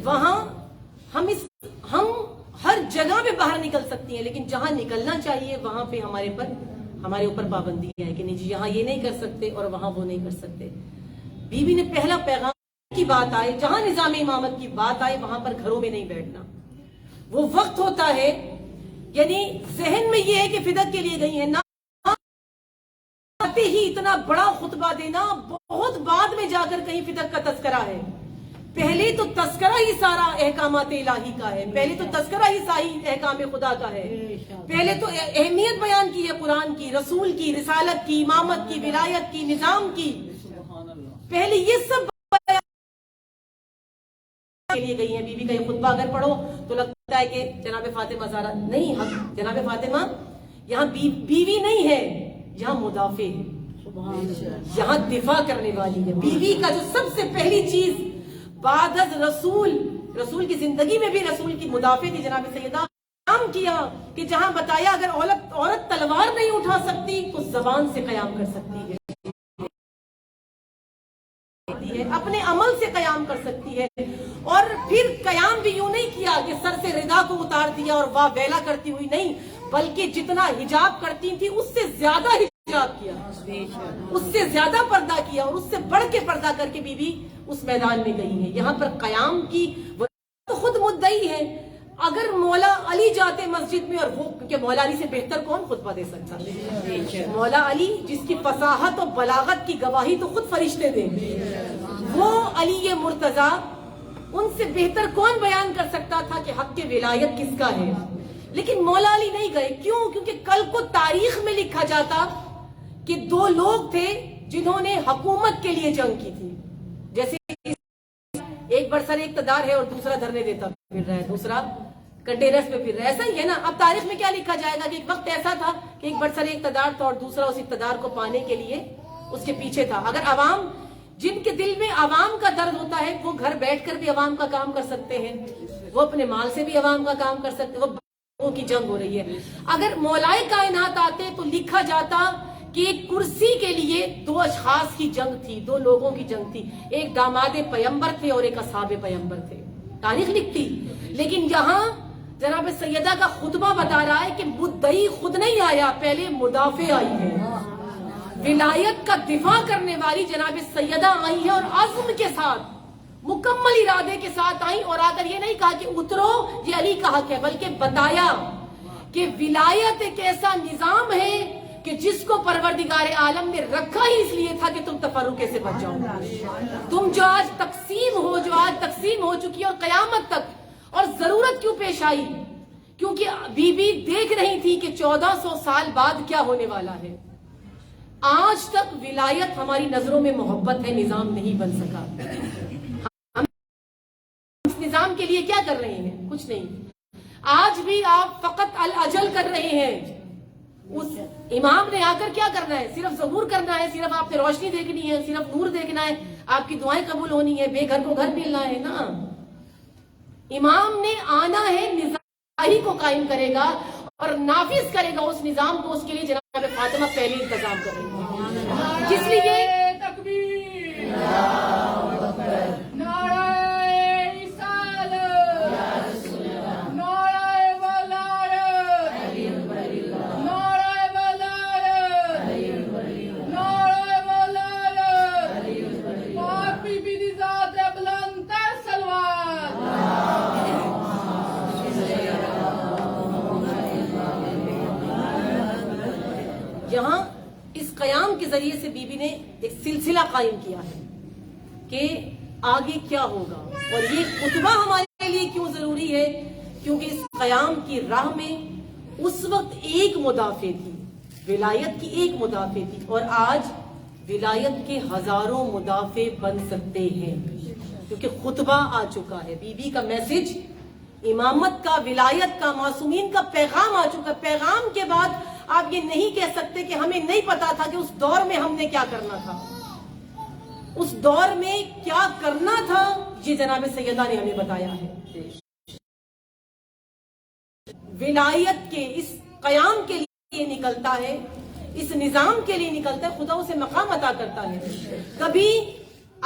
وہاں ہم ہر جگہ پہ باہر نکل سکتی ہیں، لیکن جہاں نکلنا چاہیے وہاں پہ ہمارے اوپر پابندی ہے کہ نہیں جی یہاں یہ نہیں کر سکتے اور وہاں وہ نہیں کر سکتے۔ بی بی نے پہلا پیغام کی بات آئے، جہاں نظام امامت کی بات آئے وہاں پر گھروں میں نہیں بیٹھنا۔ وہ وقت ہوتا ہے، یعنی ذہن میں یہ ہے کہ فدق کے لیے گئی ہیں، نہ آتے ہی اتنا بڑا خطبہ دینا، بہت بعد میں جا کر کہیں فدق کا تذکرہ ہے۔ پہلے تو تذکرہ ہی سارا احکامات الہی کا ہے، پہلے تو تذکرہ ہی ساری احکام خدا کا ہے، پہلے تو اہمیت بیان کی ہے قرآن کی، رسول کی، رسالت کی، امامت کی، ولایت کی، نظام کی، پہلے یہ سب کے لیے گئی ہیں۔ بی بی کا یہ خطبہ اگر پڑھو تو لگتا ہے کہ جناب فاطمہ زہرا نہیں، جناب فاطمہ یہاں بیوی نہیں ہے، یہاں مدافع ہے، یہاں دفاع کرنے والی ہے۔ بیوی کا جو سب سے پہلی چیز بعد از رسول کی زندگی میں بھی رسول کی مدافع تھی جناب سیدہ، قیام کیا کہ جہاں بتایا اگر عورت تلوار نہیں اٹھا سکتی تو زبان سے قیام کر سکتی ہے، اپنے عمل سے قیام کر سکتی ہے۔ اور پھر قیام بھی یوں نہیں کیا کہ سر سے ردا کو اتار دیا اور واہ ویلا کرتی ہوئی، نہیں، بلکہ جتنا حجاب کرتی تھی اس سے زیادہ حجاب کیا، اس سے زیادہ پردہ کیا، اور اس سے بڑھ کے پردہ کر کے بی بی اس میدان میں گئی ہے۔ یہاں پر قیام کی وہ تو خود مدعی ہے۔ اگر مولا علی جاتے مسجد میں، اور وہ کیونکہ مولا علی سے بہتر کون خطبہ دے سکتا ہے؟ مولا علی جس کی فصاحت اور بلاغت کی گواہی تو خود فرشتے دیں، وہ علی مرتضیٰ، ان سے بہتر کون بیان کر سکتا تھا کہ حق کے ولایت کس کا ہے؟ لیکن مولا علی نہیں گئے، کیوں؟ کیونکہ کل کو تاریخ میں لکھا جاتا کہ دو لوگ تھے جنہوں نے حکومت کے لیے جنگ کی تھی، جیسے ایک برسر اقتدار ہے اور دوسرا دھرنے دیتا پھر رہا ہے، دوسرا کنٹینرز پہ پھر رہا ہے، ایسا ہی ہے نا۔ اب تاریخ میں کیا لکھا جائے گا کہ ایک وقت ایسا تھا کہ ایک برسر اقتدار تھا اور دوسرا اس اقتدار کو پانے کے لیے اس کے پیچھے تھا۔ اگر عوام، جن کے دل میں عوام کا درد ہوتا ہے، وہ گھر بیٹھ کر بھی عوام کا کام کر سکتے ہیں، وہ اپنے مال سے بھی عوام کا کام کر سکتے ہیں، وہ کی جنگ ہو رہی ہے۔ اگر مولائے کائنات آتے تو لکھا جاتا کہ ایک کرسی کے لیے دو اشخاص کی جنگ تھی، دو لوگوں کی جنگ تھی، ایک داماد پیمبر تھے اور ایک اصحاب پیمبر تھے، تاریخ لکھتی۔ لیکن یہاں جناب سیدہ کا خطبہ بتا رہا ہے کہ مدعی خود نہیں آیا، پہلے مدافع آئی ہے، ولایت کا دفاع کرنے والی جناب سیدہ آئی ہے، اور عزم کے ساتھ، مکمل ارادے کے ساتھ آئی، اور آ کر یہ نہیں کہا کہ اترو یہ علی کا حق ہے، بلکہ بتایا کہ ولایت ایک ایسا نظام ہے کہ جس کو پروردگار عالم نے رکھا ہی اس لیے تھا کہ تم تفرقے سے بچ جاؤ۔ تم جو آج تقسیم ہو چکی ہے اور قیامت تک، اور ضرورت کیوں پیش آئی؟ کیونکہ بی بی دیکھ رہی تھی کہ 1400 سال بعد کیا ہونے والا ہے۔ آج تک ولایت ہماری نظروں میں محبت ہے، نظام نہیں بن سکا۔ ہم اس نظام کے لیے کیا کر رہے ہیں؟ کچھ نہیں۔ آج بھی آپ فقط الاجل کر رہے ہیں۔ اس امام نے آ کر کیا کرنا ہے؟ صرف ظہور کرنا ہے، صرف آپ نے روشنی دیکھنی ہے، صرف نور دیکھنا ہے، آپ کی دعائیں قبول ہونی ہے، بے گھر کو گھر ملنا ہے نا۔ امام نے آنا ہے، نظام کو قائم کرے گا اور نافذ کرے گا اس نظام کو، اس کے لیے جناب فاطمہ پہلے انتظام کرے گی، جس لیے تکبیر، یہاں اس قیام کے ذریعے سے بی بی نے ایک سلسلہ قائم کیا ہے کہ آگے کیا ہوگا، اور یہ خطبہ ہمارے لیے کیوں ضروری ہے؟ کیونکہ اس قیام کی راہ میں اس وقت ایک مدافع تھی، ولایت کی ایک مدافع تھی، اور آج ولایت کے ہزاروں مدافع بن سکتے ہیں، کیونکہ خطبہ آ چکا ہے، بی بی کا میسج، امامت کا، ولایت کا، معصومین کا پیغام آ چکا۔ پیغام کے بعد آپ یہ نہیں کہہ سکتے کہ ہمیں نہیں پتا تھا کہ اس دور میں ہم نے کیا کرنا تھا۔ اس دور میں کیا کرنا تھا یہ جناب سیدہ نے ہمیں بتایا ہے. ولایت کے اس قیام کے لیے نکلتا ہے, اس نظام کے لیے نکلتا ہے, خدا اسے مقام عطا کرتا ہے. کبھی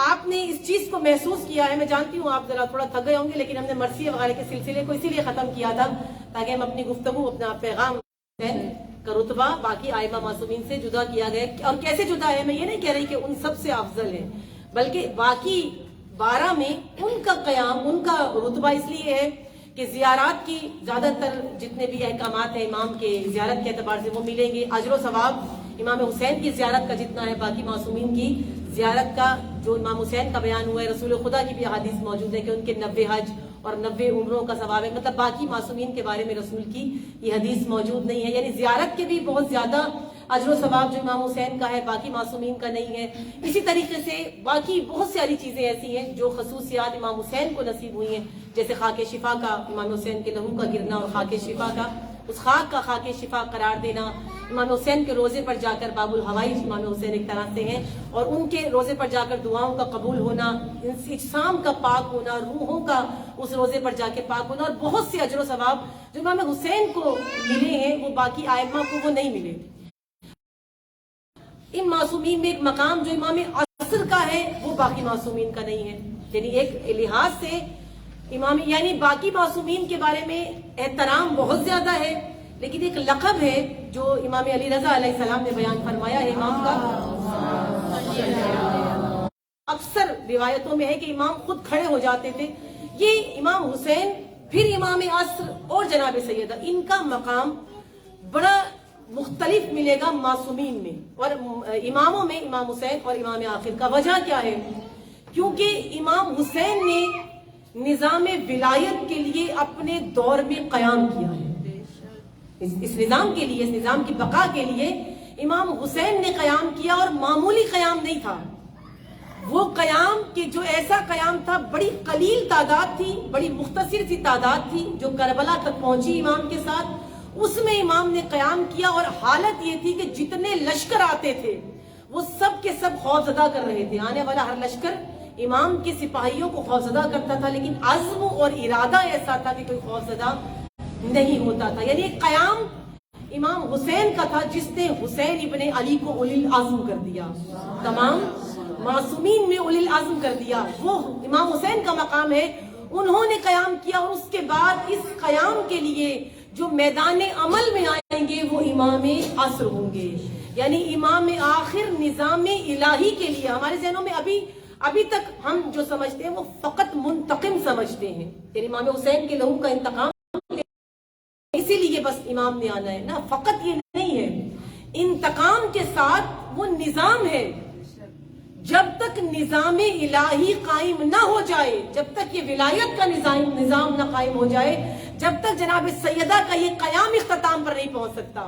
آپ نے اس چیز کو محسوس کیا ہے, میں جانتی ہوں آپ ذرا تھوڑا تھک گئے ہوں گے, لیکن ہم نے مرثیہ وغیرہ کے سلسلے کو اسی لیے ختم کیا تھا تاکہ ہم اپنی گفتگو, اپنا پیغام کا رتبہ باقی آئمہ معصومین سے جدا کیا گیا. اور کیسے جدا ہے, میں یہ نہیں کہہ رہی کہ ان سب سے افضل ہے, بلکہ باقی 12 میں ان کا قیام, ان کا رتبہ اس لیے ہے کہ زیارات کی زیادہ تر جتنے بھی احکامات ہیں امام کے زیارت کے اعتبار سے وہ ملیں گے. اجر و ثواب امام حسین کی زیارت کا جتنا ہے باقی معصومین کی زیارت کا, جو امام حسین کا بیان ہوا ہے, رسول خدا کی بھی احادیث موجود ہے کہ ان کے 90 حج اور 90 عمروں کا ثواب ہے. مطلب باقی معصومین کے بارے میں رسول کی یہ حدیث موجود نہیں ہے, یعنی زیارت کے بھی بہت زیادہ اجر و ثواب جو امام حسین کا ہے باقی معصومین کا نہیں ہے. اسی طریقے سے باقی بہت ساری چیزیں ایسی ہیں جو خصوصیات امام حسین کو نصیب ہوئی ہیں, جیسے خاک شفا کا, امام حسین کے لہو کا گرنا اور خاک شفا کا, اس خاک کا خاک شفا قرار دینا, امام حسین کے روزے پر جا کر باب الحوائج امام حسین ایک طرح سے ہیں, اور ان کے روزے پر جا کر دعاؤں کا قبول ہونا, اجسام کا پاک ہونا, روحوں کا اس روزے پر جا کے پاک ہونا, اور بہت سے اجر و ثواب جو امام حسین کو ملے ہیں وہ باقی آئمہ کو وہ نہیں ملے. ان معصومین میں ایک مقام جو امام عصر کا ہے وہ باقی معصومین کا نہیں ہے. یعنی ایک لحاظ سے امام, یعنی باقی معصومین کے بارے میں احترام بہت زیادہ ہے, لیکن ایک لقب ہے جو امام علی رضا علیہ السلام نے بیان فرمایا ہے امام کا. اکثر روایتوں میں ہے کہ امام خود کھڑے ہو جاتے تھے. یہ امام حسین, پھر امام عصر اور جناب سیدہ, ان کا مقام بڑا مختلف ملے گا معصومین میں, اور اماموں میں امام حسین اور امام آخر کا. وجہ کیا ہے؟ کیونکہ امام حسین نے نظام ولایت کے لیے اپنے دور میں قیام کیا ہے. اس نظام کے لیے, اس نظام کی بقا کے لیے امام حسین نے قیام کیا, اور معمولی قیام نہیں تھا. وہ قیام کہ جو ایسا قیام تھا, بڑی قلیل تعداد تھی, بڑی مختصر سی تعداد تھی جو کربلا تک پہنچی امام کے ساتھ, اس میں امام نے قیام کیا. اور حالت یہ تھی کہ جتنے لشکر آتے تھے وہ سب کے سب خوفزدہ کر رہے تھے. آنے والا ہر لشکر امام کے سپاہیوں کو خوفزدہ کرتا تھا, لیکن عزم اور ارادہ ایسا تھا کہ کوئی خوفزدہ نہیں ہوتا تھا. یعنی ایک قیام امام حسین کا تھا جس نے حسین ابن علی کو اولی العزم کر دیا, تمام معصومین میں اولی العزم کر دیا. وہ امام حسین کا مقام ہے, انہوں نے قیام کیا. اور اس کے بعد اس قیام کے لیے جو میدان عمل میں آئیں گے وہ امام عصر ہوں گے, یعنی امام آخر نظام الہی کے لیے. ہمارے ذہنوں میں ابھی تک ہم جو سمجھتے ہیں وہ فقط منتقم سمجھتے ہیں, یعنی امام حسین کے لہو کا انتقام اسی لیے بس امام نے آنا ہے نا, فقط یہ نہیں ہے. انتقام کے ساتھ وہ نظام ہے. جب تک نظام الہی قائم نہ ہو جائے, جب تک یہ ولایت کا نظام نہ قائم ہو جائے, جب تک جناب سیدہ کا یہ قیام اختتام پر نہیں پہنچ سکتا.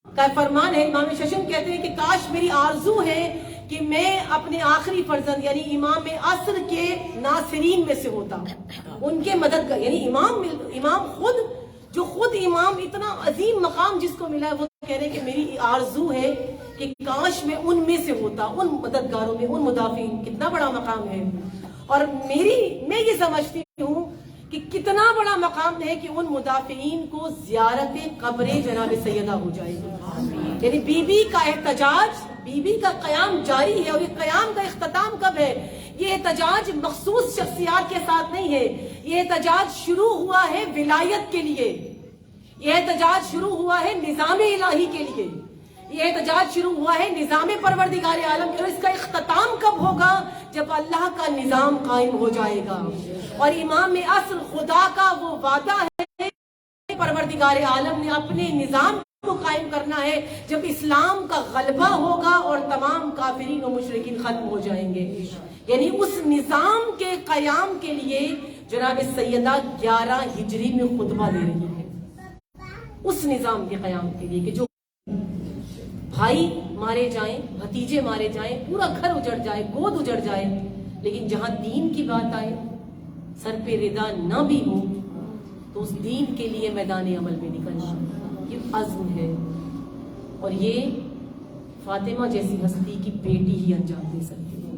کا فرمان ہے, امام ششم کہتے ہیں کہ کاش میری آرزو ہے کہ میں اپنے آخری فرزند یعنی امام عصر کے ناصرین میں سے ہوتا, ان کے مددگار. یعنی امام خود, جو خود امام اتنا عظیم مقام جس کو ملا ہے, وہ کہہ رہے کہ میری آرزو ہے کہ کاش میں ان میں سے ہوتا, ان مددگاروں میں, ان مدافعین. کتنا بڑا مقام ہے. اور میں یہ سمجھتی ہوں کہ کتنا بڑا مقام ہے کہ ان مدافعین کو زیارت قبر جناب سیدہ ہو جائے گی. یعنی بی بی کا احتجاج, بی بی کا قیام جاری ہے. اور یہ قیام کا اختتام کب ہے؟ یہ احتجاج مخصوص شخصیات کے ساتھ نہیں ہے, یہ احتجاج شروع ہوا ہے ولایت کے لیے, یہ احتجاج شروع ہوا ہے نظام الہی کے لیے, یہ احتجاج شروع ہوا ہے نظام پروردگار عالم کے. اور اس کا اختتام کب ہوگا؟ جب اللہ کا نظام قائم ہو جائے گا. اور امام عصر خدا کا وہ وعدہ ہے, پروردگار عالم نے اپنے نظام کو قائم کرنا ہے جب اسلام کا غلبہ ہوگا اور تمام کافرین و مشرکین ختم ہو جائیں گے. یعنی اس نظام کے قیام کے لیے جناب سیدہ 11 ہجری میں خطبہ دے رہی ہے. اس نظام کے قیام کے لیے کہ جو بھائی مارے جائیں, بھتیجے مارے جائیں, پورا گھر اجڑ جائے, گود اجڑ جائے, لیکن جہاں دین کی بات آئے, سر پہ ردا نہ بھی ہو, تو اس دین کے لیے میدان عمل میں نکلنا یہ عزم ہے. اور یہ فاطمہ جیسی ہستی کی بیٹی ہی انجام دے سکتی ہے.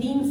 3